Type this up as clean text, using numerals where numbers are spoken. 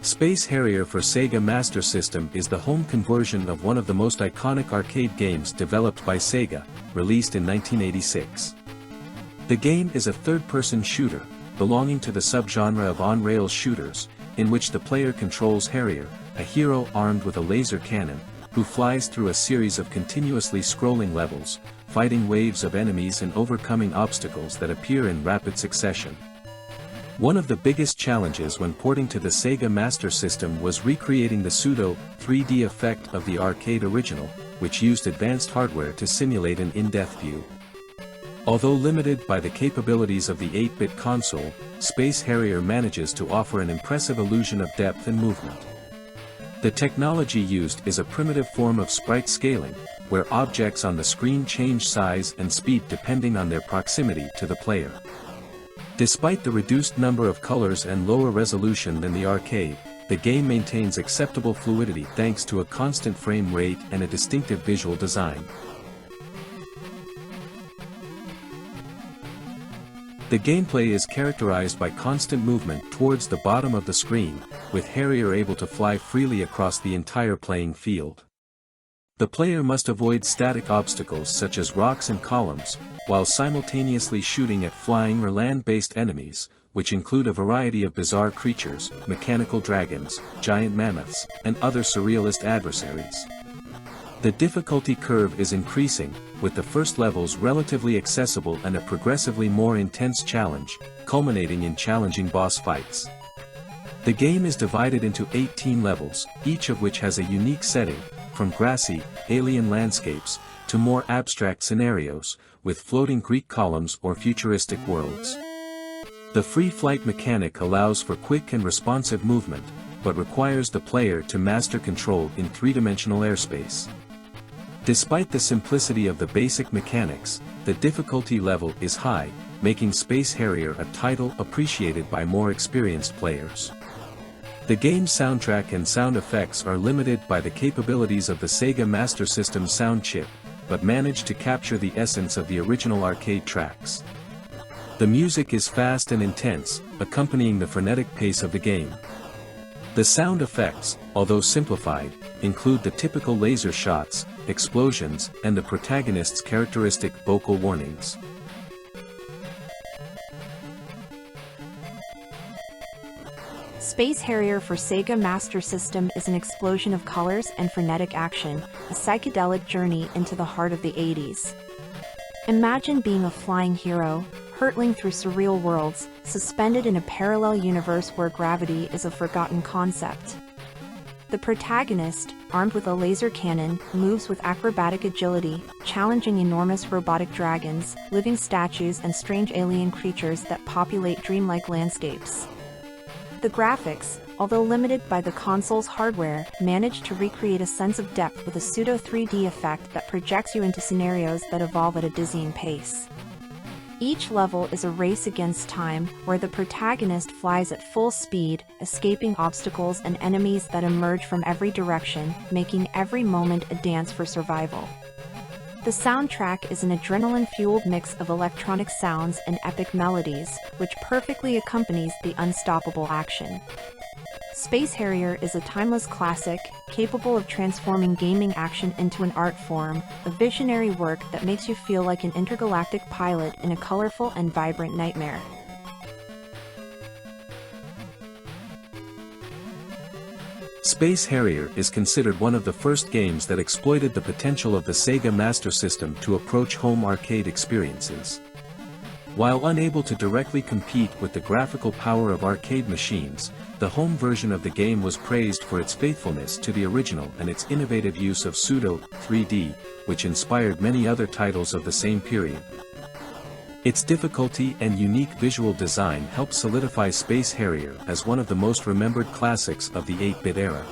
Space Harrier for Sega Master System is the home conversion of one of the most iconic arcade games developed by Sega, released in 1986. The game is a third-person shooter, belonging to the subgenre of on-rails shooters, in which the player controls Harrier, a hero armed with a laser cannon, who flies through a series of continuously scrolling levels, fighting waves of enemies and overcoming obstacles that appear in rapid succession. One of the biggest challenges when porting to the Sega Master System was recreating the pseudo 3D effect of the arcade original, which used advanced hardware to simulate an in-depth view. Although limited by the capabilities of the 8-bit console, Space Harrier manages to offer an impressive illusion of depth and movement. The technology used is a primitive form of sprite scaling, where objects on the screen change size and speed depending on their proximity to the player. Despite the reduced number of colors and lower resolution than the arcade, the game maintains acceptable fluidity thanks to a constant frame rate and a distinctive visual design. The gameplay is characterized by constant movement towards the bottom of the screen, with Harrier able to fly freely across the entire playing field. The player must avoid static obstacles such as rocks and columns, while simultaneously shooting at flying or land-based enemies, which include a variety of bizarre creatures, mechanical dragons, giant mammoths, and other surrealist adversaries. The difficulty curve is increasing, with the first levels relatively accessible and a progressively more intense challenge, culminating in challenging boss fights. The game is divided into 18 levels, each of which has a unique setting, from grassy, alien landscapes, to more abstract scenarios, with floating Greek columns or futuristic worlds. The free flight mechanic allows for quick and responsive movement, but requires the player to master control in three-dimensional airspace. Despite the simplicity of the basic mechanics, the difficulty level is high, making Space Harrier a title appreciated by more experienced players. The game's soundtrack and sound effects are limited by the capabilities of the Sega Master System sound chip, but manage to capture the essence of the original arcade tracks. The music is fast and intense, accompanying the frenetic pace of the game. The sound effects, although simplified, include the typical laser shots, explosions, and the protagonist's characteristic vocal warnings. Space Harrier for Sega Master System is an explosion of colors and frenetic action, a psychedelic journey into the heart of the 80s. Imagine being a flying hero, hurtling through surreal worlds, suspended in a parallel universe where gravity is a forgotten concept. The protagonist, armed with a laser cannon, moves with acrobatic agility, challenging enormous robotic dragons, living statues and strange alien creatures that populate dreamlike landscapes. The graphics, although limited by the console's hardware, manage to recreate a sense of depth with a pseudo 3D effect that projects you into scenarios that evolve at a dizzying pace. Each level is a race against time, where the protagonist flies at full speed, escaping obstacles and enemies that emerge from every direction, making every moment a dance for survival. The soundtrack is an adrenaline-fueled mix of electronic sounds and epic melodies, which perfectly accompanies the unstoppable action. Space Harrier is a timeless classic, capable of transforming gaming action into an art form, a visionary work that makes you feel like an intergalactic pilot in a colorful and vibrant nightmare. Space Harrier is considered one of the first games that exploited the potential of the Sega Master System to approach home arcade experiences. While unable to directly compete with the graphical power of arcade machines, the home version of the game was praised for its faithfulness to the original and its innovative use of pseudo 3D, which inspired many other titles of the same period. Its difficulty and unique visual design helped solidify Space Harrier as one of the most remembered classics of the 8-bit era.